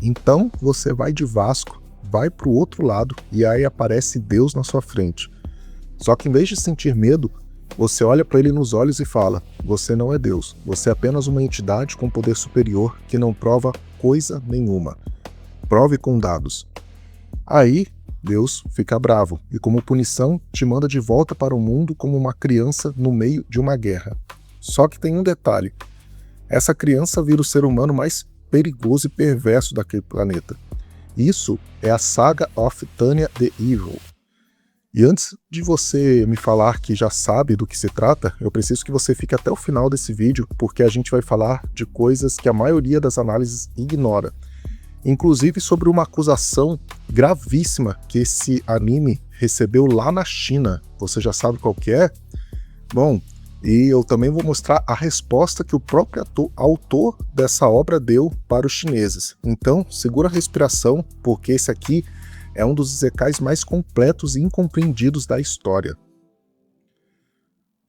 Então você vai de Vasco, vai pro outro lado e aí aparece Deus na sua frente. Só que em vez de sentir medo, você olha para ele nos olhos e fala: você não é Deus, você é apenas uma entidade com poder superior que não prova coisa nenhuma. Prove com dados. Aí Deus fica bravo e, como punição, te manda de volta para o mundo como uma criança no meio de uma guerra. Só que tem um detalhe: essa criança vira o ser humano mais perigoso e perverso daquele planeta. Isso é a Saga of Tanya the Evil. E antes de você me falar que já sabe do que se trata, eu preciso que você fique até o final desse vídeo, porque a gente vai falar de coisas que a maioria das análises ignora. Inclusive sobre uma acusação gravíssima que esse anime recebeu lá na China. Você já sabe qual que é? Bom, e eu também vou mostrar a resposta que o próprio autor dessa obra deu para os chineses. Então, segura a respiração, porque esse aqui é um dos isekais mais completos e incompreendidos da história.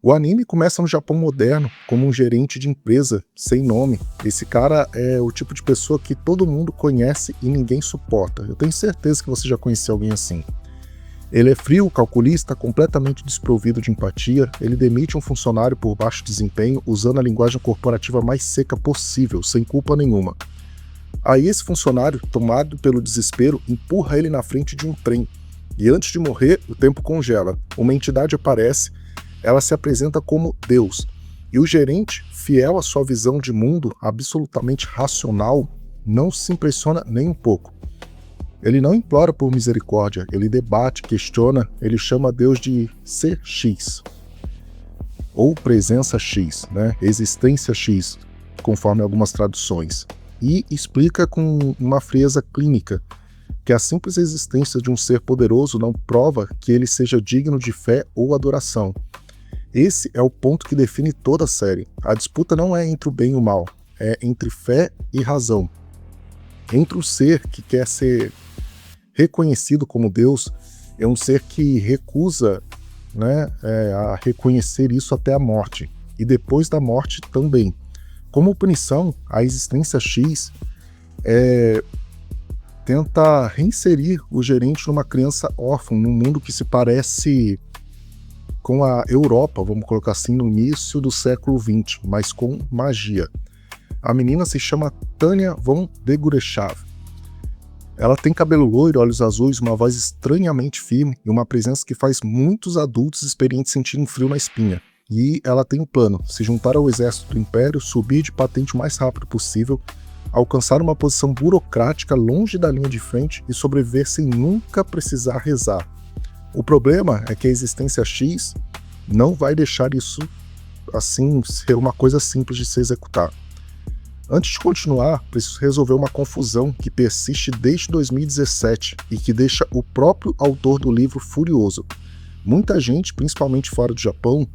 O anime começa no Japão moderno, como um gerente de empresa, sem nome. Esse cara é o tipo de pessoa que todo mundo conhece e ninguém suporta. Eu tenho certeza que você já conheceu alguém assim. Ele é frio, calculista, completamente desprovido de empatia. Ele demite um funcionário por baixo desempenho, usando a linguagem corporativa mais seca possível, sem culpa nenhuma. Aí esse funcionário, tomado pelo desespero, empurra ele na frente de um trem. E antes de morrer, o tempo congela. Uma entidade aparece, ela se apresenta como Deus. E o gerente, fiel à sua visão de mundo absolutamente racional, não se impressiona nem um pouco. Ele não implora por misericórdia, ele debate, questiona, ele chama Deus de Ser X. Ou Presença X, né? Existência X, conforme algumas traduções. E explica com uma frieza clínica que a simples existência de um ser poderoso não prova que ele seja digno de fé ou adoração. Esse é o ponto que define toda a série. A disputa não é entre o bem e o mal, é entre fé e razão. Entre o ser que quer ser reconhecido como Deus e um ser que recusa, né, a reconhecer isso até a morte, e depois da morte também. Como punição, a existência X tenta reinserir o gerente numa criança órfã, num mundo que se parece com a Europa, vamos colocar assim, no início do século XX, mas com magia. A menina se chama Tanya von Degurechav. Ela tem cabelo loiro, olhos azuis, uma voz estranhamente firme e uma presença que faz muitos adultos experientes sentirem frio na espinha. E ela tem um plano: se juntar ao exército do Império, subir de patente o mais rápido possível, alcançar uma posição burocrática longe da linha de frente e sobreviver sem nunca precisar rezar. O problema é que a existência X não vai deixar isso assim ser uma coisa simples de se executar. Antes de continuar, preciso resolver uma confusão que persiste desde 2017 e que deixa o próprio autor do livro furioso. Muita gente, principalmente fora do Japão,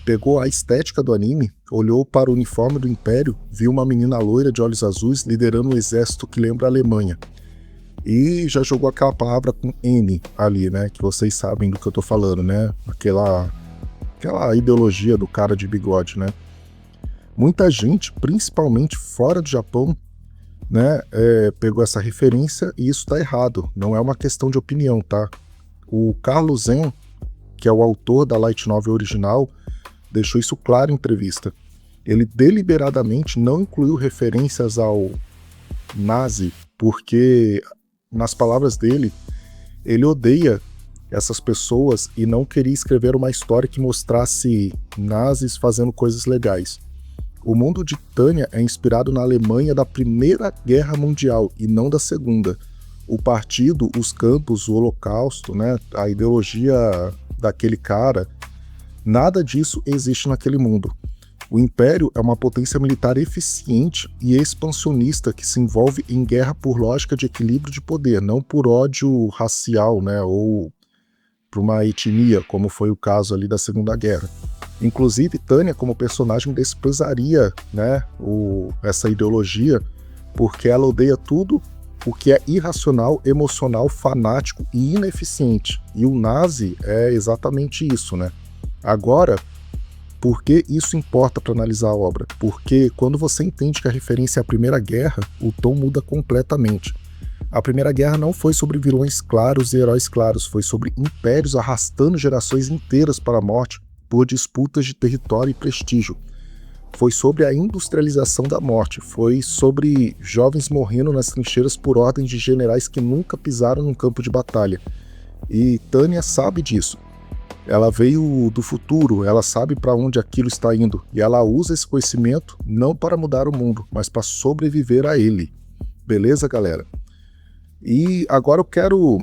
pegou a estética do anime, olhou para o uniforme do Império, viu uma menina loira de olhos azuis liderando um exército que lembra a Alemanha. E já jogou aquela palavra com N ali, né? Que vocês sabem do que eu tô falando, né? Aquela ideologia do cara de bigode, né? Muita gente, principalmente fora do Japão, né? Pegou essa referência e isso tá errado. Não é uma questão de opinião, tá? O Carlos Zen, que é o autor da light novel original, deixou isso claro em entrevista. Ele deliberadamente não incluiu referências ao nazi, porque, nas palavras dele, ele odeia essas pessoas e não queria escrever uma história que mostrasse nazis fazendo coisas legais. O mundo de Tanya é inspirado na Alemanha da Primeira Guerra Mundial e não da Segunda. O partido, os campos, o holocausto, né, a ideologia daquele cara, nada disso existe naquele mundo. O Império é uma potência militar eficiente e expansionista que se envolve em guerra por lógica de equilíbrio de poder, não por ódio racial, né, ou por uma etnia, como foi o caso ali da Segunda Guerra. Inclusive, Tanya, como personagem, desprezaria, né, essa ideologia, porque ela odeia tudo o que é irracional, emocional, fanático e ineficiente. E o nazi é exatamente isso, né? Agora, Por que isso importa para analisar a obra? Porque quando você entende que a referência é a Primeira Guerra, o tom muda completamente. A Primeira Guerra não foi sobre vilões claros e heróis claros, foi sobre impérios arrastando gerações inteiras para a morte por disputas de território e prestígio. Foi sobre a industrialização da morte, foi sobre jovens morrendo nas trincheiras por ordem de generais que nunca pisaram num campo de batalha. E Tânia sabe disso. Ela veio do futuro, ela sabe para onde aquilo está indo, e ela usa esse conhecimento não para mudar o mundo, mas para sobreviver a ele. Beleza, galera? E agora eu quero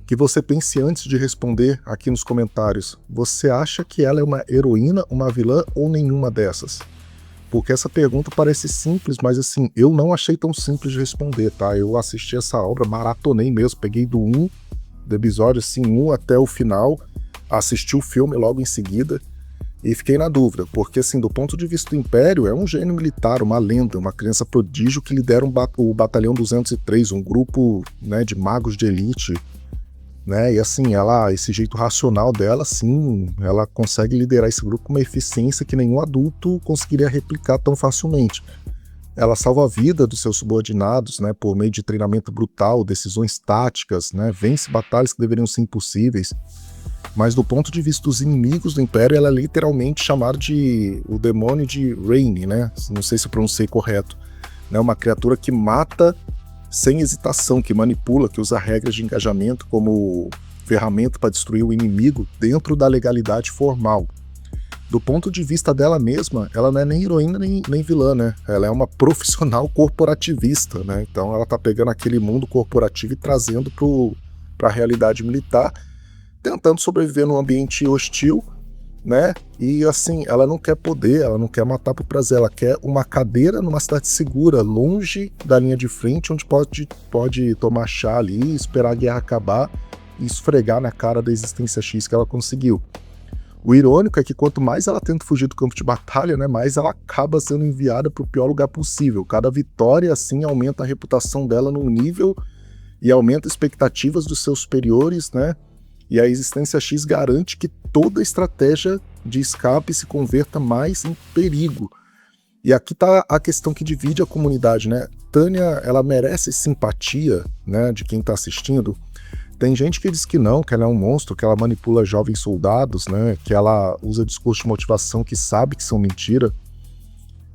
que você pense antes de responder aqui nos comentários. Você acha que ela é uma heroína, uma vilã ou nenhuma dessas? Porque essa pergunta parece simples, mas assim, eu não achei tão simples de responder, tá? Eu assisti essa obra, maratonei mesmo, peguei do episódio assim, 1 até o final, assisti o filme logo em seguida e fiquei na dúvida, porque assim, do ponto de vista do Império, é um gênio militar, uma lenda, uma criança prodígio que lidera o Batalhão 203, um grupo, né, de magos de elite, né, e assim, esse jeito racional dela, assim, ela consegue liderar esse grupo com uma eficiência que nenhum adulto conseguiria replicar tão facilmente. Ela salva a vida dos seus subordinados, né, por meio de treinamento brutal, decisões táticas, né, vence batalhas que deveriam ser impossíveis. Mas do ponto de vista dos inimigos do Império, ela é literalmente chamada de o demônio de Rain, né? Não sei se eu pronunciei correto. É uma criatura que mata sem hesitação, que manipula, que usa regras de engajamento como ferramenta para destruir o inimigo dentro da legalidade formal. Do ponto de vista dela mesma, ela não é nem heroína nem vilã, né? Ela é uma profissional corporativista, né? Então ela tá pegando aquele mundo corporativo e trazendo para a realidade militar, tentando sobreviver num ambiente hostil, né? E assim, ela não quer poder, ela não quer matar por prazer, ela quer uma cadeira numa cidade segura, longe da linha de frente, onde pode tomar chá ali, esperar a guerra acabar e esfregar na cara da existência X que ela conseguiu. O irônico é que quanto mais ela tenta fugir do campo de batalha, né, mais ela acaba sendo enviada para o pior lugar possível. Cada vitória, assim, aumenta a reputação dela num nível e aumenta as expectativas dos seus superiores, né? E a existência X garante que toda estratégia de escape se converta mais em perigo. E aqui está a questão que divide a comunidade, né? Tânia, ela merece simpatia, né, de quem está assistindo. Tem gente que diz que não, que ela é um monstro, que ela manipula jovens soldados, né, que ela usa discurso de motivação que sabe que são mentira,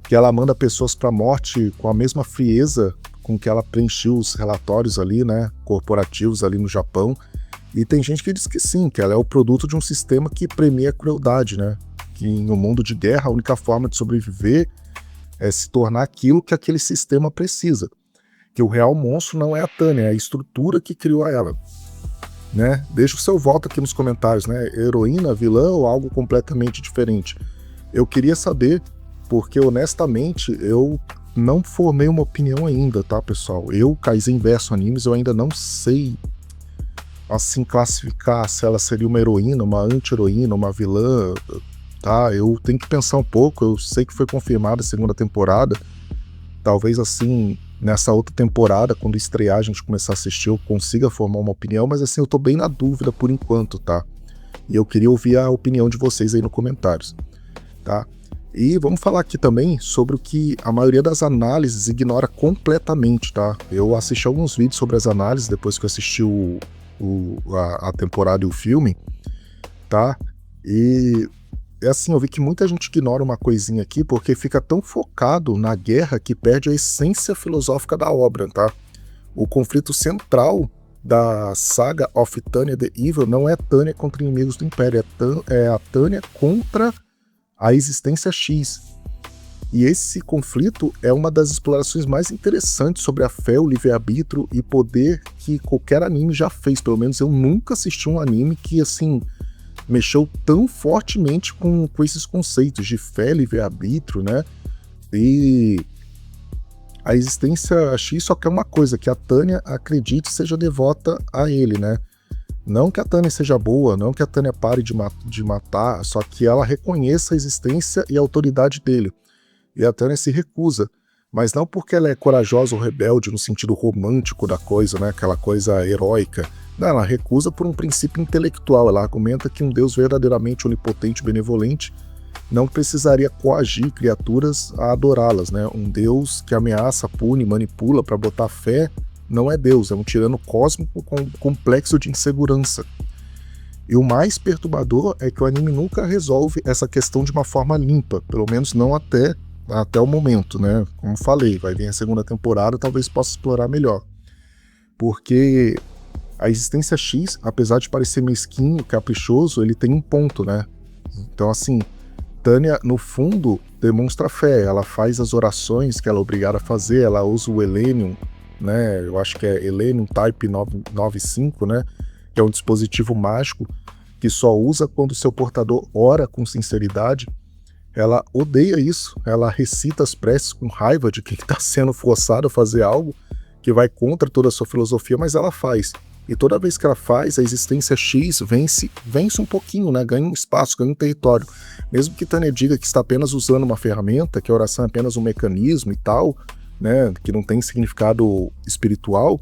que ela manda pessoas para a morte com a mesma frieza com que ela preencheu os relatórios ali, né, corporativos ali no Japão. E tem gente que diz que sim, que ela é o produto de um sistema que premia a crueldade, né? Que no mundo de guerra a única forma de sobreviver é se tornar aquilo que aquele sistema precisa. Que o real monstro não é a Tânia, é a estrutura que criou ela, né? Deixa o seu voto aqui nos comentários, né? Heroína, vilã ou algo completamente diferente? Eu queria saber, porque honestamente eu não formei uma opinião ainda, tá, pessoal? Eu, Kaizen Verso Animes, eu ainda não sei assim classificar se ela seria uma heroína, uma anti-heroína, uma vilã, tá? Eu tenho que pensar um pouco. Eu sei que foi confirmada a segunda temporada, talvez assim, nessa outra temporada, quando estrear a gente começar a assistir, eu consiga formar uma opinião, mas assim, eu tô bem na dúvida por enquanto, tá? E eu queria ouvir a opinião de vocês aí nos comentários, tá? E vamos falar aqui também sobre o que a maioria das análises ignora completamente, tá? Eu assisti alguns vídeos sobre as análises depois que eu assisti a temporada e o filme, tá? E é assim, eu vi que muita gente ignora uma coisinha aqui porque fica tão focado na guerra que perde a essência filosófica da obra, tá? O conflito central da saga of Tânia the Evil não é Tânia contra inimigos do Império, é a Tânia contra a existência X. E esse conflito é uma das explorações mais interessantes sobre a fé, o livre-arbítrio e poder que qualquer anime já fez. Pelo menos eu nunca assisti um anime que, assim, mexeu tão fortemente com esses conceitos de fé, livre-arbítrio, né? E a existência X só quer uma coisa, que a Tânia acredite e seja devota a ele, né? Não que a Tânia seja boa, não que a Tânia pare de matar, só que ela reconheça a existência e a autoridade dele. E a Tânia se recusa, mas não porque ela é corajosa ou rebelde no sentido romântico da coisa, né? Aquela coisa heróica. Não, ela recusa por um princípio intelectual. Ela argumenta que um Deus verdadeiramente onipotente e benevolente não precisaria coagir criaturas a adorá-las, né? Um Deus que ameaça, pune, manipula para botar fé não é Deus, é um tirano cósmico com complexo de insegurança. E o mais perturbador é que o anime nunca resolve essa questão de uma forma limpa, pelo menos não até o momento, né? Como falei, vai vir a segunda temporada, talvez possa explorar melhor. Porque a existência X, apesar de parecer mesquinho, caprichoso, ele tem um ponto, né? Então, assim, Tânia, no fundo, demonstra fé. Ela faz as orações que ela é obrigada a fazer, ela usa o Elenium, né? Eu acho que é Elenium Type 995, né? Que é um dispositivo mágico que só usa quando seu portador ora com sinceridade. Ela odeia isso, ela recita as preces com raiva de quem está sendo forçado a fazer algo que vai contra toda a sua filosofia, mas ela faz. E toda vez que ela faz, a existência X vence um pouquinho, né? Ganha um espaço, ganha um território. Mesmo que Tânia diga que está apenas usando uma ferramenta, que a oração é apenas um mecanismo e tal, né? Que não tem significado espiritual,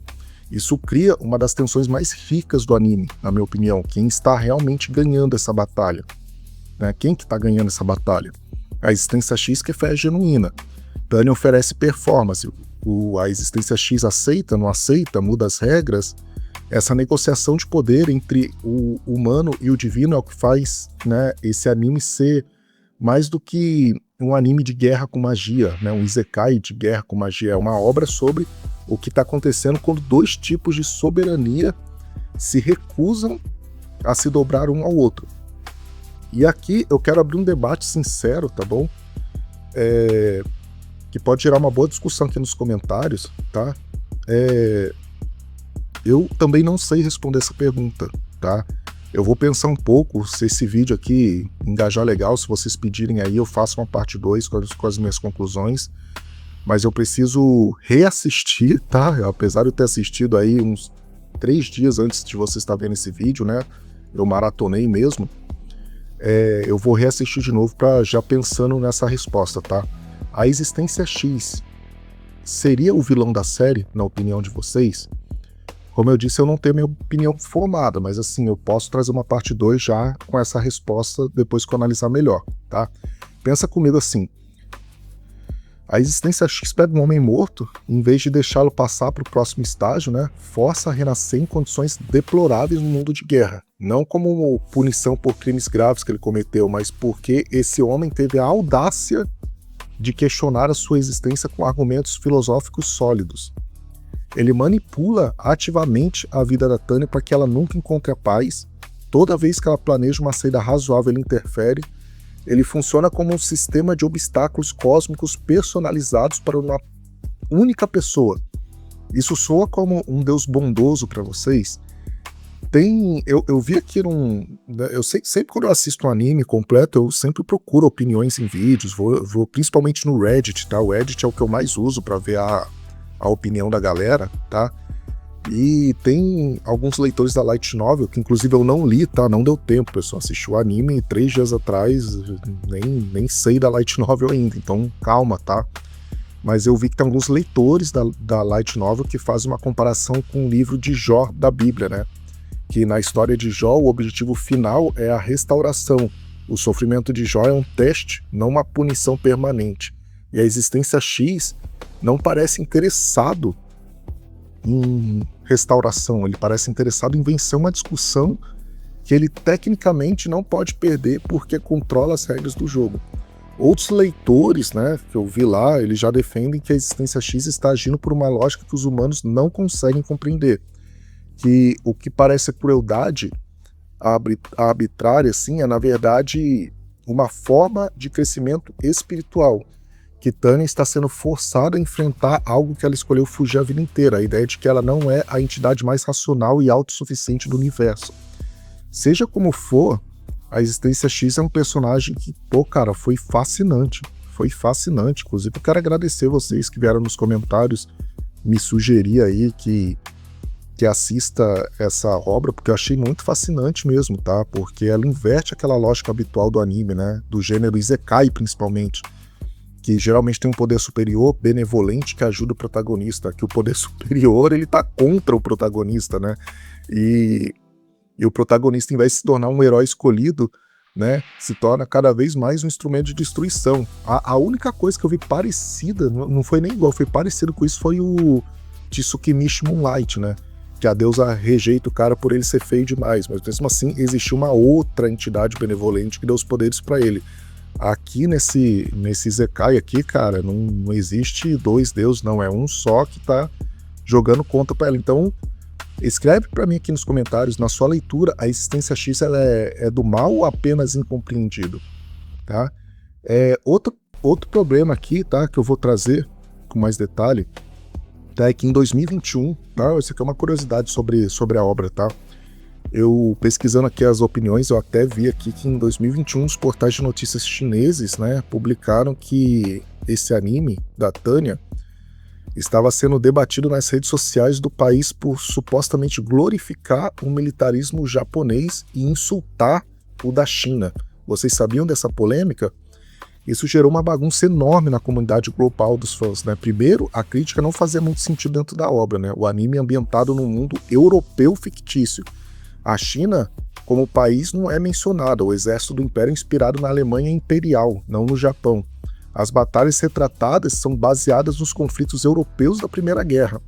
isso cria uma das tensões mais ricas do anime, na minha opinião. Quem está realmente ganhando essa batalha? Né? Quem que está ganhando essa batalha? A existência X, que é fé genuína. Tânia oferece performance. A existência X aceita, não aceita, muda as regras. Essa negociação de poder entre o humano e o divino é o que faz, né, esse anime ser mais do que um anime de guerra com magia, né, um isekai de guerra com magia. É uma obra sobre o que está acontecendo quando dois tipos de soberania se recusam a se dobrar um ao outro. E aqui eu quero abrir um debate sincero, tá bom? Que pode gerar uma boa discussão aqui nos comentários, tá? Eu também não sei responder essa pergunta, tá? Eu vou pensar um pouco, se esse vídeo aqui engajar legal, se vocês pedirem aí, eu faço uma parte 2 com as minhas conclusões, mas eu preciso reassistir, tá? Apesar de eu ter assistido aí uns 3 dias antes de você estar vendo esse vídeo, né? Eu maratonei mesmo. Eu vou reassistir de novo para já pensando nessa resposta, tá? A existência X seria o vilão da série, na opinião de vocês? Como eu disse, eu não tenho minha opinião formada, mas assim, eu posso trazer uma parte 2 já com essa resposta depois que eu analisar melhor, tá? Pensa comigo assim, a existência X pega um homem morto, em vez de deixá-lo passar para o próximo estágio, né, força a renascer em condições deploráveis no mundo de guerra. Não como punição por crimes graves que ele cometeu, mas porque esse homem teve a audácia de questionar a sua existência com argumentos filosóficos sólidos. Ele manipula ativamente a vida da Tânia para que ela nunca encontre a paz. Toda vez que ela planeja uma saída razoável, ele interfere. Ele funciona como um sistema de obstáculos cósmicos personalizados para uma única pessoa. Isso soa como um Deus bondoso para vocês? Eu vi aqui sempre quando eu assisto um anime completo, eu sempre procuro opiniões em vídeos, vou principalmente no Reddit, tá? O Reddit é o que eu mais uso para ver a opinião da galera, tá? E tem alguns leitores da Light Novel, que inclusive eu não li, tá? Não deu tempo, pessoal. Assisti o anime 3 dias atrás, nem sei da Light Novel ainda, então calma, tá? Mas eu vi que tem alguns leitores da Light Novel que fazem uma comparação com o livro de Jó da Bíblia, né? Que na história de Jó, o objetivo final é a restauração. O sofrimento de Jó é um teste, não uma punição permanente. E a existência X não parece interessado em restauração, ele parece interessado em vencer uma discussão que ele tecnicamente não pode perder porque controla as regras do jogo. Outros leitores, né, que eu vi lá, eles já defendem que a existência X está agindo por uma lógica que os humanos não conseguem compreender. Que o que parece crueldade arbitrária, assim, é na verdade uma forma de crescimento espiritual, que Tânia está sendo forçada a enfrentar algo que ela escolheu fugir a vida inteira, a ideia de que ela não é a entidade mais racional e autossuficiente do universo. Seja como for, a existência X é um personagem que, pô, cara, foi fascinante, inclusive eu quero agradecer vocês que vieram nos comentários me sugerir aí que assista essa obra, porque eu achei muito fascinante mesmo, tá? Porque ela inverte aquela lógica habitual do anime, né? Do gênero Isekai, principalmente, que geralmente tem um poder superior, benevolente, que ajuda o protagonista, que o poder superior, ele tá contra o protagonista, né? E o protagonista, em vez de se tornar um herói escolhido, né, se torna cada vez mais um instrumento de destruição. A única coisa que eu vi parecida, não foi nem igual, foi parecido com isso, foi o Tsukimichi Moonlight, né, que a deusa rejeita o cara por ele ser feio demais, mas mesmo assim existiu uma outra entidade benevolente que deu os poderes para ele. Aqui nesse Isekai aqui, cara, não existe dois deuses, não, é um só que tá jogando contra pra ela. Então, escreve para mim aqui nos comentários, na sua leitura, a existência X ela é do mal ou apenas incompreendido, tá? Outro problema aqui, tá, que eu vou trazer com mais detalhe, tá, é que em 2021, tá, isso aqui é uma curiosidade sobre a obra, tá? Eu pesquisando aqui as opiniões, eu até vi aqui que em 2021 os portais de notícias chineses, né, publicaram que esse anime da Tânia estava sendo debatido nas redes sociais do país por supostamente glorificar o militarismo japonês e insultar o da China. Vocês sabiam dessa polêmica? Isso gerou uma bagunça enorme na comunidade global dos fãs, né? Primeiro, a crítica não fazia muito sentido dentro da obra, né? O anime é ambientado num mundo europeu fictício. A China, como país, não é mencionada. O exército do Império é inspirado na Alemanha Imperial, não no Japão. As batalhas retratadas são baseadas nos conflitos europeus da Primeira Guerra.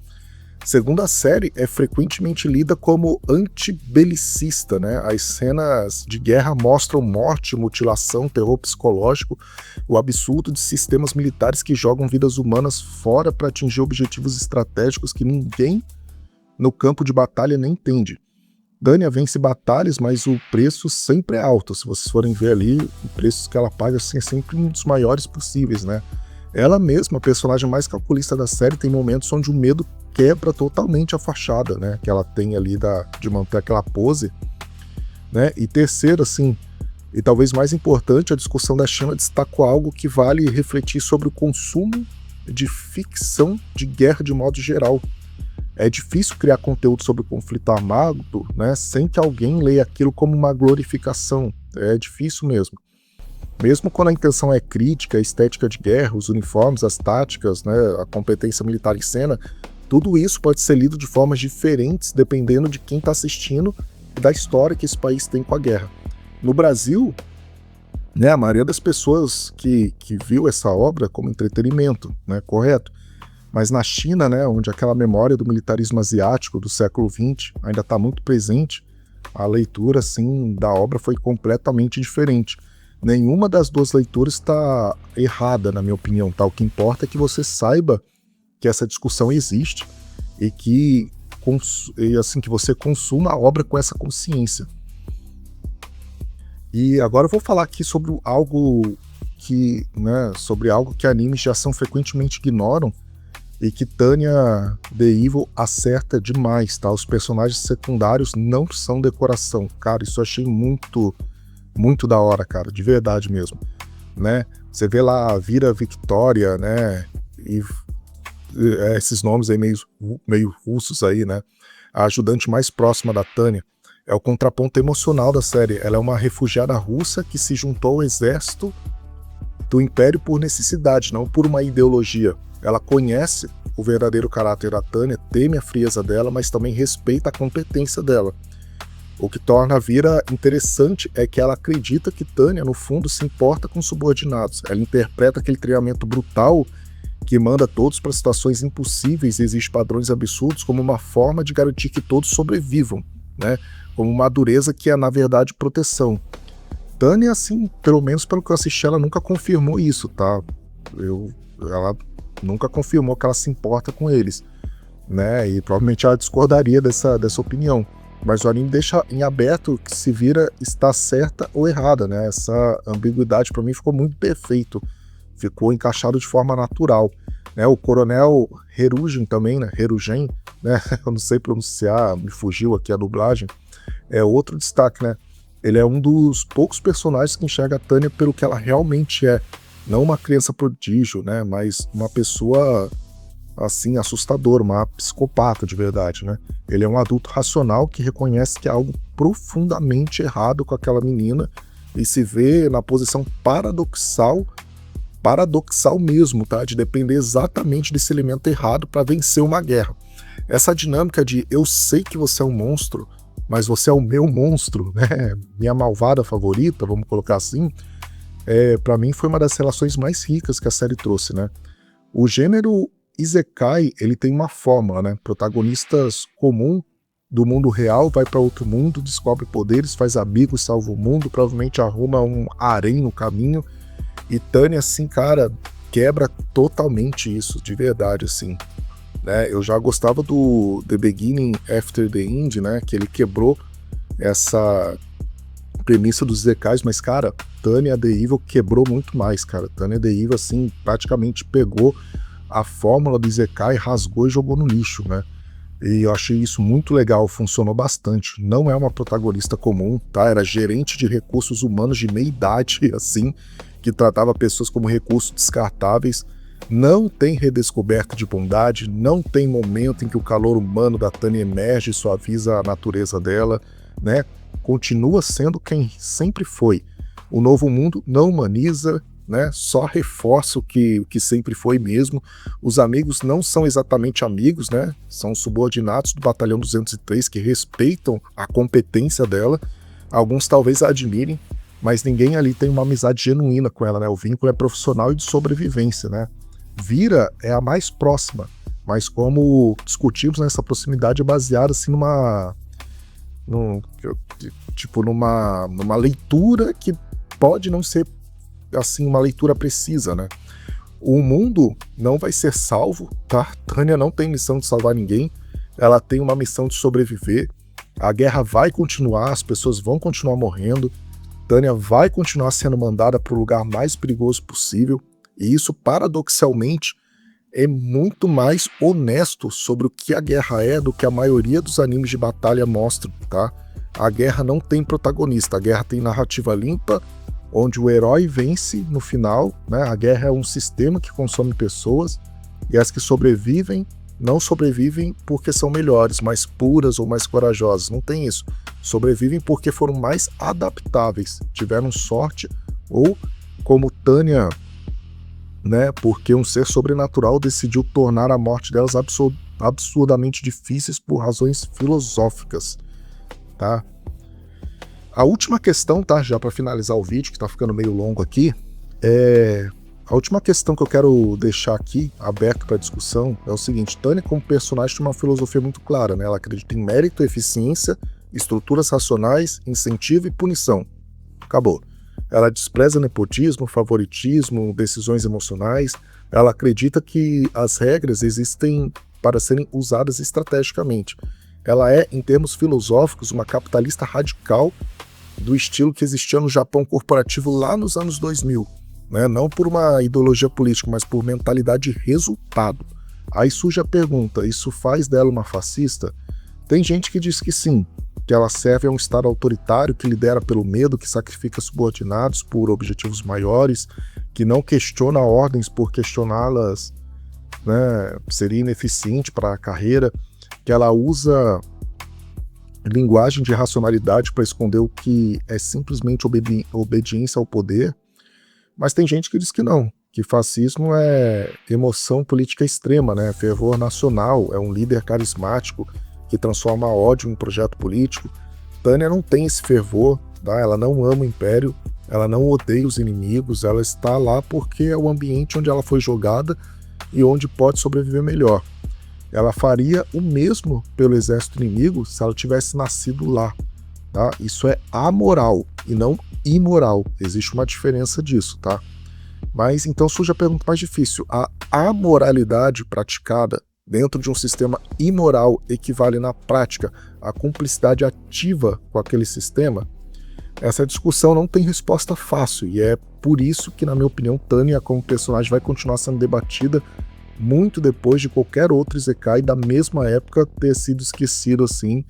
Segundo a série, é frequentemente lida como antibelicista, né? As cenas de guerra mostram morte, mutilação, terror psicológico, o absurdo de sistemas militares que jogam vidas humanas fora para atingir objetivos estratégicos que ninguém no campo de batalha nem entende. Tânia vence batalhas, mas o preço sempre é alto. Se vocês forem ver ali, o preço que ela paga assim, é sempre um dos maiores possíveis, né? Ela mesma, a personagem mais calculista da série, tem momentos onde o medo quebra totalmente a fachada, né, que ela tem ali de manter aquela pose, né? E terceiro, assim, e talvez mais importante, a discussão da China destacou algo que vale refletir sobre o consumo de ficção de guerra de modo geral. É difícil criar conteúdo sobre o conflito armado, né, sem que alguém leia aquilo como uma glorificação. É difícil mesmo. Mesmo quando a intenção é crítica, a estética de guerra, os uniformes, as táticas, né, a competência militar em cena, tudo isso pode ser lido de formas diferentes dependendo de quem está assistindo e da história que esse país tem com a guerra. No Brasil, né, a maioria das pessoas que viu essa obra como entretenimento, né, correto? Mas na China, né, onde aquela memória do militarismo asiático do século XX ainda está muito presente, a leitura assim, da obra foi completamente diferente. Nenhuma das duas leituras está errada, na minha opinião. Tá? O que importa é que você saiba que essa discussão existe e que você consuma a obra com essa consciência. E agora eu vou falar aqui sobre algo que animes de ação frequentemente ignoram e que Tânia The Evil acerta demais, tá? Os personagens secundários não são decoração. Cara, isso eu achei muito da hora, cara, de verdade mesmo, né? Você vê lá a Vira Victoria, né? E esses nomes aí meio russos aí, né? A ajudante mais próxima da Tânia é o contraponto emocional da série. Ela é uma refugiada russa que se juntou ao exército do Império por necessidade, não por uma ideologia. Ela conhece o verdadeiro caráter da Tânia, teme a frieza dela, mas também respeita a competência dela. O que torna a Vira interessante é que ela acredita que Tânia, no fundo, se importa com subordinados. Ela interpreta aquele treinamento brutal que manda todos para situações impossíveis e exige padrões absurdos como uma forma de garantir que todos sobrevivam, né? Como uma dureza que é, na verdade, proteção. Tânia, assim, pelo menos pelo que eu assisti, ela nunca confirmou isso, tá? Ela nunca confirmou que ela se importa com eles, né? E provavelmente ela discordaria dessa opinião. Mas o anime deixa em aberto que se Vira está certa ou errada, né? Essa ambiguidade para mim ficou muito perfeito. Ficou encaixado de forma natural, né? O Coronel Hirugen também, né? Hirugen, né? Eu não sei pronunciar, me fugiu aqui a dublagem. É outro destaque, né? Ele é um dos poucos personagens que enxerga a Tânia pelo que ela realmente é. Não uma criança prodígio, né? Mas uma pessoa assim, assustadora, uma psicopata de verdade, né? Ele é um adulto racional que reconhece que há algo profundamente errado com aquela menina e se vê na posição paradoxal mesmo, tá? De depender exatamente desse elemento errado para vencer uma guerra. Essa dinâmica de eu sei que você é um monstro, mas você é o meu monstro, né? Minha malvada favorita, vamos colocar assim. Para mim foi uma das relações mais ricas que a série trouxe, né? O gênero Isekai, ele tem uma fórmula, né? Protagonistas comum do mundo real vai para outro mundo, descobre poderes, faz amigos, salva o mundo, provavelmente arruma um harém no caminho. E Tânia, assim, cara, quebra totalmente isso, de verdade, assim. Né? Eu já gostava do The Beginning After the End, né? Que ele quebrou essa premissa dos Zekais, mas, cara, Tânia The Evil quebrou muito mais, cara. Tânia The Evil, assim, praticamente pegou a fórmula do Isekai, rasgou e jogou no lixo, né? E eu achei isso muito legal, funcionou bastante. Não é uma protagonista comum, tá? Era gerente de recursos humanos de meia idade, assim, que tratava pessoas como recursos descartáveis. Não tem redescoberta de bondade, não tem momento em que o calor humano da Tânia emerge e suaviza a natureza dela, né? Continua sendo quem sempre foi. O novo mundo não humaniza, né? Só reforça o que sempre foi mesmo. Os amigos não são exatamente amigos, né? São subordinados do Batalhão 203 que respeitam a competência dela. Alguns talvez a admirem, mas ninguém ali tem uma amizade genuína com ela, né? O vínculo é profissional e de sobrevivência, né? Vira é a mais próxima, mas como discutimos, nessa proximidade é baseada assim numa leitura que pode não ser assim uma leitura precisa, né? O mundo não vai ser salvo, tá? Tânia não tem missão de salvar ninguém, ela tem uma missão de sobreviver. A guerra vai continuar, as pessoas vão continuar morrendo, Tânia vai continuar sendo mandada para o lugar mais perigoso possível, e isso, paradoxalmente, é muito mais honesto sobre o que a guerra é do que a maioria dos animes de batalha mostram, tá? A guerra não tem protagonista, a guerra tem narrativa limpa, onde o herói vence no final, né? A guerra é um sistema que consome pessoas, e as que sobrevivem não sobrevivem porque são melhores, mais puras ou mais corajosas, não tem isso. Sobrevivem porque foram mais adaptáveis, tiveram sorte, ou como Tânia, né, porque um ser sobrenatural decidiu tornar a morte delas absurdamente difíceis por razões filosóficas, tá? A última questão, tá, já para finalizar o vídeo, que tá ficando meio longo aqui, a última questão que eu quero deixar aqui, aberto para discussão, é o seguinte: Tânia como personagem tem uma filosofia muito clara, né? Ela acredita em mérito, eficiência, estruturas racionais, incentivo e punição. Acabou. Ela despreza nepotismo, favoritismo, decisões emocionais. Ela acredita que as regras existem para serem usadas estrategicamente. Ela é, em termos filosóficos, uma capitalista radical do estilo que existia no Japão corporativo lá nos anos 2000. Né? Não por uma ideologia política, mas por mentalidade de resultado. Aí surge a pergunta: isso faz dela uma fascista? Tem gente que diz que sim, que ela serve a um Estado autoritário que lidera pelo medo, que sacrifica subordinados por objetivos maiores, que não questiona ordens por questioná-las, né, seria ineficiente para a carreira, que ela usa linguagem de racionalidade para esconder o que é simplesmente obediência ao poder. Mas tem gente que diz que não, que fascismo é emoção política extrema, né, fervor nacional, é um líder carismático que transforma ódio em projeto político. Tânia não tem esse fervor, tá? Ela não ama o Império, ela não odeia os inimigos, ela está lá porque é o ambiente onde ela foi jogada e onde pode sobreviver melhor. Ela faria o mesmo pelo exército inimigo se ela tivesse nascido lá, tá? Isso é amoral e não imoral, existe uma diferença disso, tá? Mas então surge a pergunta mais difícil: a amoralidade praticada dentro de um sistema imoral equivale na prática à cumplicidade ativa com aquele sistema? Essa discussão não tem resposta fácil, e é por isso que, na minha opinião, Tânia como personagem vai continuar sendo debatida muito depois de qualquer outro Isekai da mesma época ter sido esquecido assim,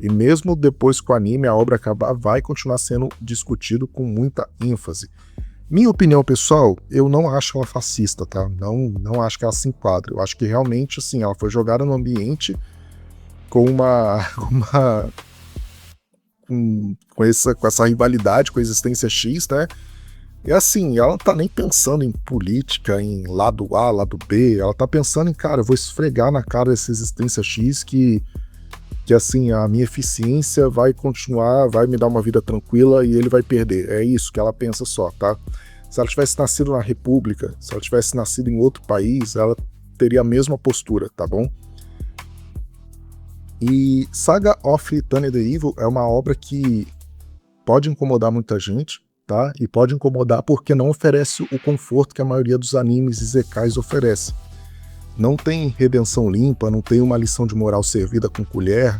e mesmo depois que o anime, a obra acabar, vai continuar sendo discutido com muita ênfase. Minha opinião pessoal, eu não acho ela fascista, tá? Não acho que ela se enquadra. Eu acho que realmente, assim, ela foi jogada no ambiente com essa rivalidade com a existência X, né? E assim, ela não tá nem pensando em política, em lado A, lado B, ela tá pensando em, cara, eu vou esfregar na cara dessa existência X que que assim, a minha eficiência vai continuar, vai me dar uma vida tranquila e ele vai perder. É isso que ela pensa só, tá? Se ela tivesse nascido na República, se ela tivesse nascido em outro país, ela teria a mesma postura, tá bom? E Saga of Tanya the Evil é uma obra que pode incomodar muita gente, tá? E pode incomodar porque não oferece o conforto que a maioria dos animes e zekais oferece. Não tem redenção limpa, não tem uma lição de moral servida com colher,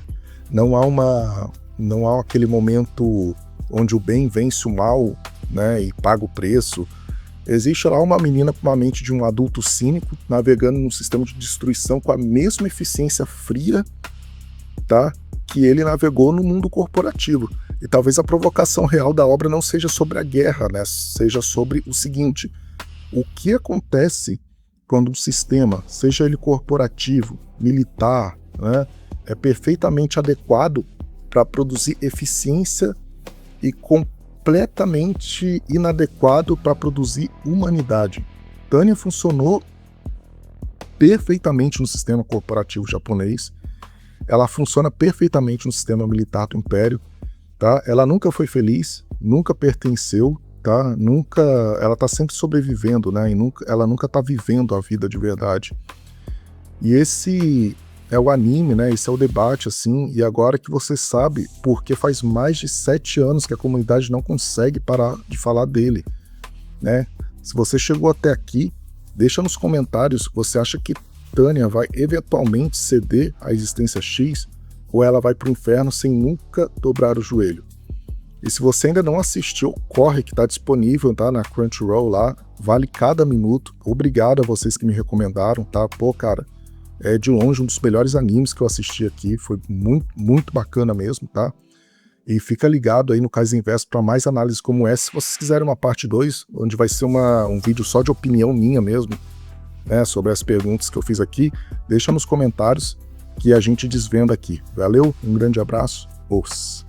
não há aquele momento onde o bem vence o mal, né, e paga o preço. Existe lá uma menina com uma mente de um adulto cínico, navegando num sistema de destruição com a mesma eficiência fria, tá, que ele navegou no mundo corporativo. E talvez a provocação real da obra não seja sobre a guerra, né, seja sobre o seguinte: o que acontece quando um sistema, seja ele corporativo, militar, né, é perfeitamente adequado para produzir eficiência e completamente inadequado para produzir humanidade. Tanya funcionou perfeitamente no sistema corporativo japonês, ela funciona perfeitamente no sistema militar do Império, tá? Ela nunca foi feliz, nunca pertenceu, tá? Ela tá sempre sobrevivendo, né? E ela nunca tá vivendo a vida de verdade. E esse é o anime, né? Esse é o debate, assim, e agora que você sabe, porque faz mais de 7 anos que a comunidade não consegue parar de falar dele, né? Se você chegou até aqui, deixa nos comentários, você acha que Tanya vai eventualmente ceder à existência X, ou ela vai pro inferno sem nunca dobrar o joelho? E se você ainda não assistiu, corre que tá disponível, tá? Na Crunchyroll lá, vale cada minuto. Obrigado a vocês que me recomendaram, tá? Pô, cara, é de longe um dos melhores animes que eu assisti aqui, foi muito, muito bacana mesmo, tá? E fica ligado aí no Kaizenverso para mais análises como essa. Se vocês quiserem uma parte 2, onde vai ser um vídeo só de opinião minha mesmo, né, sobre as perguntas que eu fiz aqui, deixa nos comentários que a gente desvenda aqui. Valeu, um grande abraço, os.